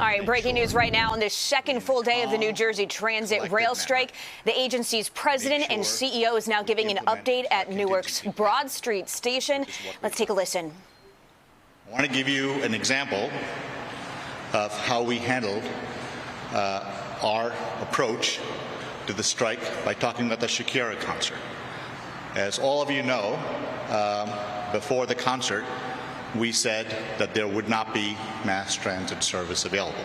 All right, breaking news right now on this second full day of the New Jersey Transit rail strike. The agency's president and CEO is now giving an update at Newark's Broad Street station. Let's take a listen. I want to give you an example of how we handled our approach to the strike by talking about the Shakira concert. As all of you know, before the concert, we said that there would not be mass transit service available.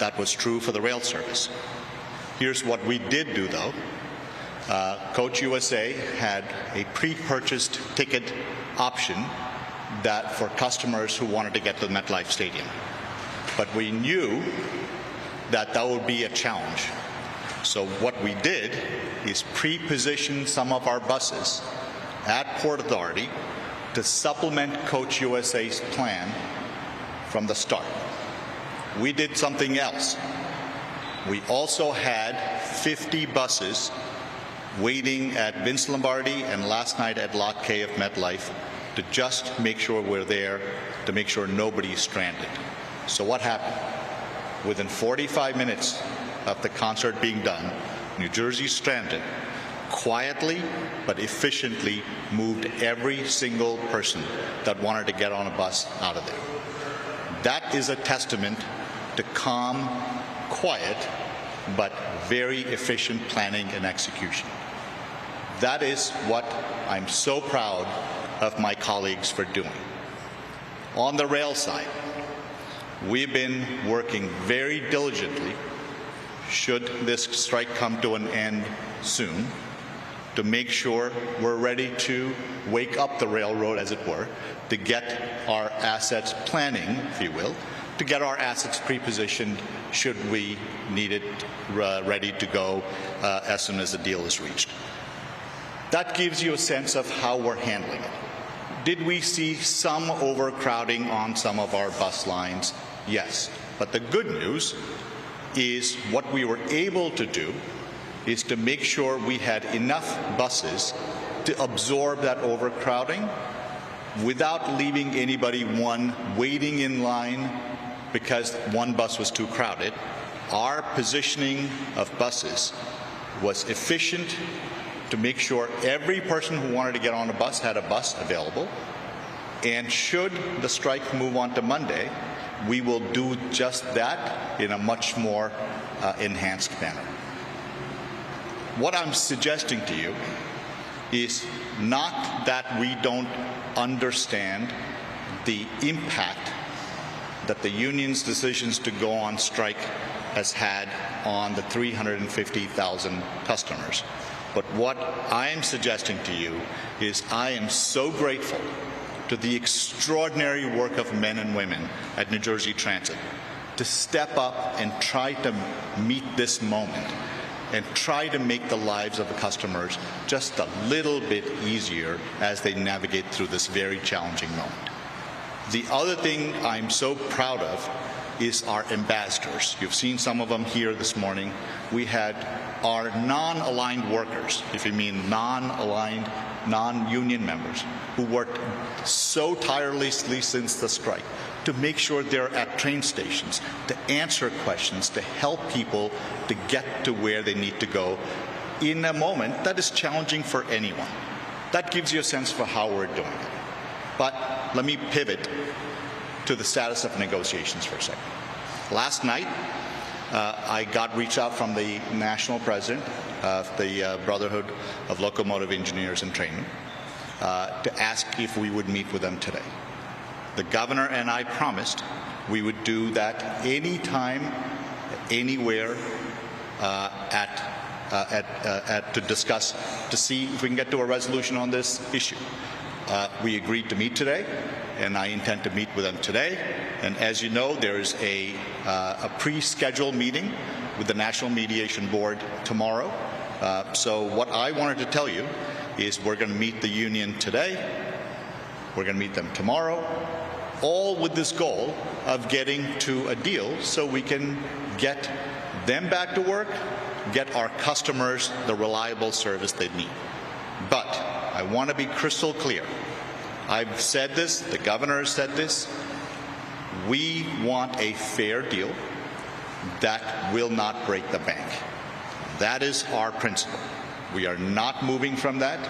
That was true for the rail service. Here's what we did do, though. Coach USA had a pre-purchased ticket option that for customers who wanted to get to the MetLife Stadium. But we knew that that would be a challenge. So what we did is pre-position some of our buses at Port Authority to supplement Coach USA's plan from the start. We did something else. We also had 50 buses waiting at Vince Lombardi and last night at Lot K of MetLife to just make sure we're there, to make sure nobody's stranded. So what happened? Within 45 minutes of the concert being done, New Jersey Transit quietly but efficiently moved every single person that wanted to get on a bus out of there. That is a testament to calm, quiet, but very efficient planning and execution. That is what I'm so proud of my colleagues for doing. On the rail side, we've been working very diligently, should this strike come to an end soon, to make sure we're ready to wake up the railroad, as it were, to get our assets planning, if you will, to get our assets pre-positioned should we need it ready to go as soon as the deal is reached. That gives you a sense of how we're handling it. Did we see some overcrowding on some of our bus lines? Yes. But the good news is what we were able to do is to make sure we had enough buses to absorb that overcrowding without leaving anybody, one, waiting in line because one bus was too crowded. Our positioning of buses was efficient to make sure every person who wanted to get on a bus had a bus available. And should the strike move on to Monday, we will do just that in a much more enhanced manner. What I'm suggesting to you is not that we don't understand the impact that the union's decisions to go on strike has had on the 350,000 customers. But what I am suggesting to you is I am so grateful to the extraordinary work of men and women at New Jersey Transit to step up and try to meet this moment and try to make the lives of the customers just a little bit easier as they navigate through this very challenging moment. The other thing I'm so proud of is our ambassadors. You've seen some of them here this morning. We had our non-aligned workers, if you mean non-aligned, non-union members, who worked so tirelessly since the strike to make sure they're at train stations, to answer questions, to help people to get to where they need to go in a moment that is challenging for anyone. That gives you a sense for how we're doing it. But let me pivot to the status of negotiations for a second. Last night, I got reached out from the national president of the Brotherhood of Locomotive Engineers and Trainmen to ask if we would meet with them today. The governor and I promised we would do that anytime, anywhere, to discuss, to see if we can get to a resolution on this issue. We agreed to meet today, and I intend to meet with them today. And as you know, there is a pre-scheduled meeting with the National Mediation Board tomorrow. So what I wanted to tell you is we're going to meet the union today, we're going to meet them tomorrow, all with this goal of getting to a deal so we can get them back to work, get our customers the reliable service they need. But I want to be crystal clear. I've said this, the governor has said this, We want a fair deal that will not break the bank. That is our principle. We are not moving from that,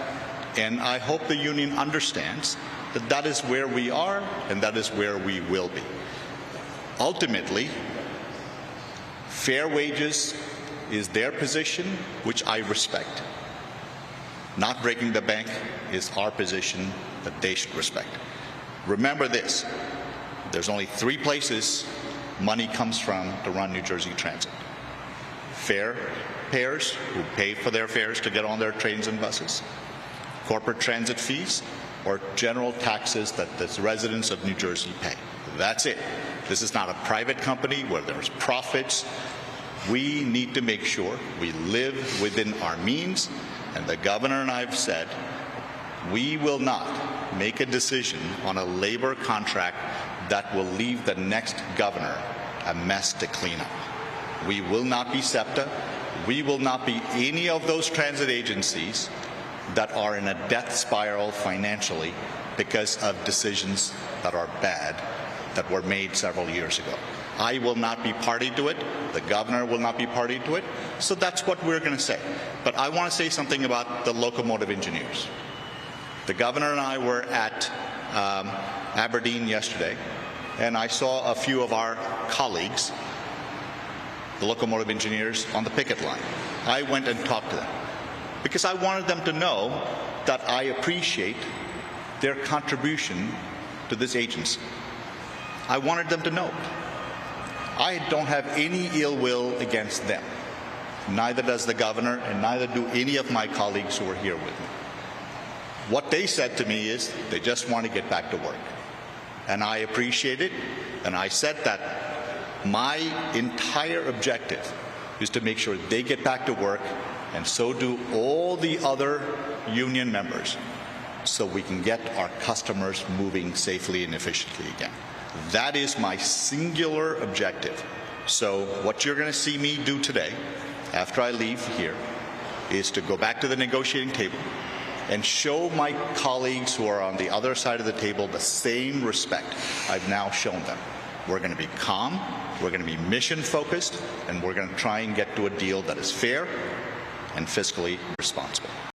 and I hope the union understands that that is where we are and that is where we will be. Ultimately, fair wages is their position, which I respect. Not breaking the bank is our position that they should respect. Remember this, there's only 3 places money comes from to run New Jersey Transit. Fare payers who pay for their fares to get on their trains and buses, corporate transit fees, or general taxes that the residents of New Jersey pay. That's it. This is not a private company where there's profits. We need to make sure we live within our means, and the governor and I have said we will not make a decision on a labor contract that will leave the next governor a mess to clean up. We will not be SEPTA. We will not be any of those transit agencies that are in a death spiral financially because of decisions that are bad that were made several years ago. I will not be party to it. The governor will not be party to it. So that's what we're going to say. But I want to say something about the locomotive engineers. The governor and I were at Aberdeen yesterday, and I saw a few of our colleagues, the locomotive engineers, on the picket line. I went and talked to them because I wanted them to know that I appreciate their contribution to this agency. I wanted them to know it. I don't have any ill will against them. Neither does the governor, and neither do any of my colleagues who are here with me. What they said to me is they just want to get back to work. And I appreciate it, and I said that my entire objective is to make sure they get back to work, and so do all the other union members, so we can get our customers moving safely and efficiently again. That is my singular objective. So what you're going to see me do today, after I leave here, is to go back to the negotiating table and show my colleagues who are on the other side of the table the same respect I've now shown them. We're going to be calm, we're going to be mission focused, and we're going to try and get to a deal that is fair and fiscally responsible.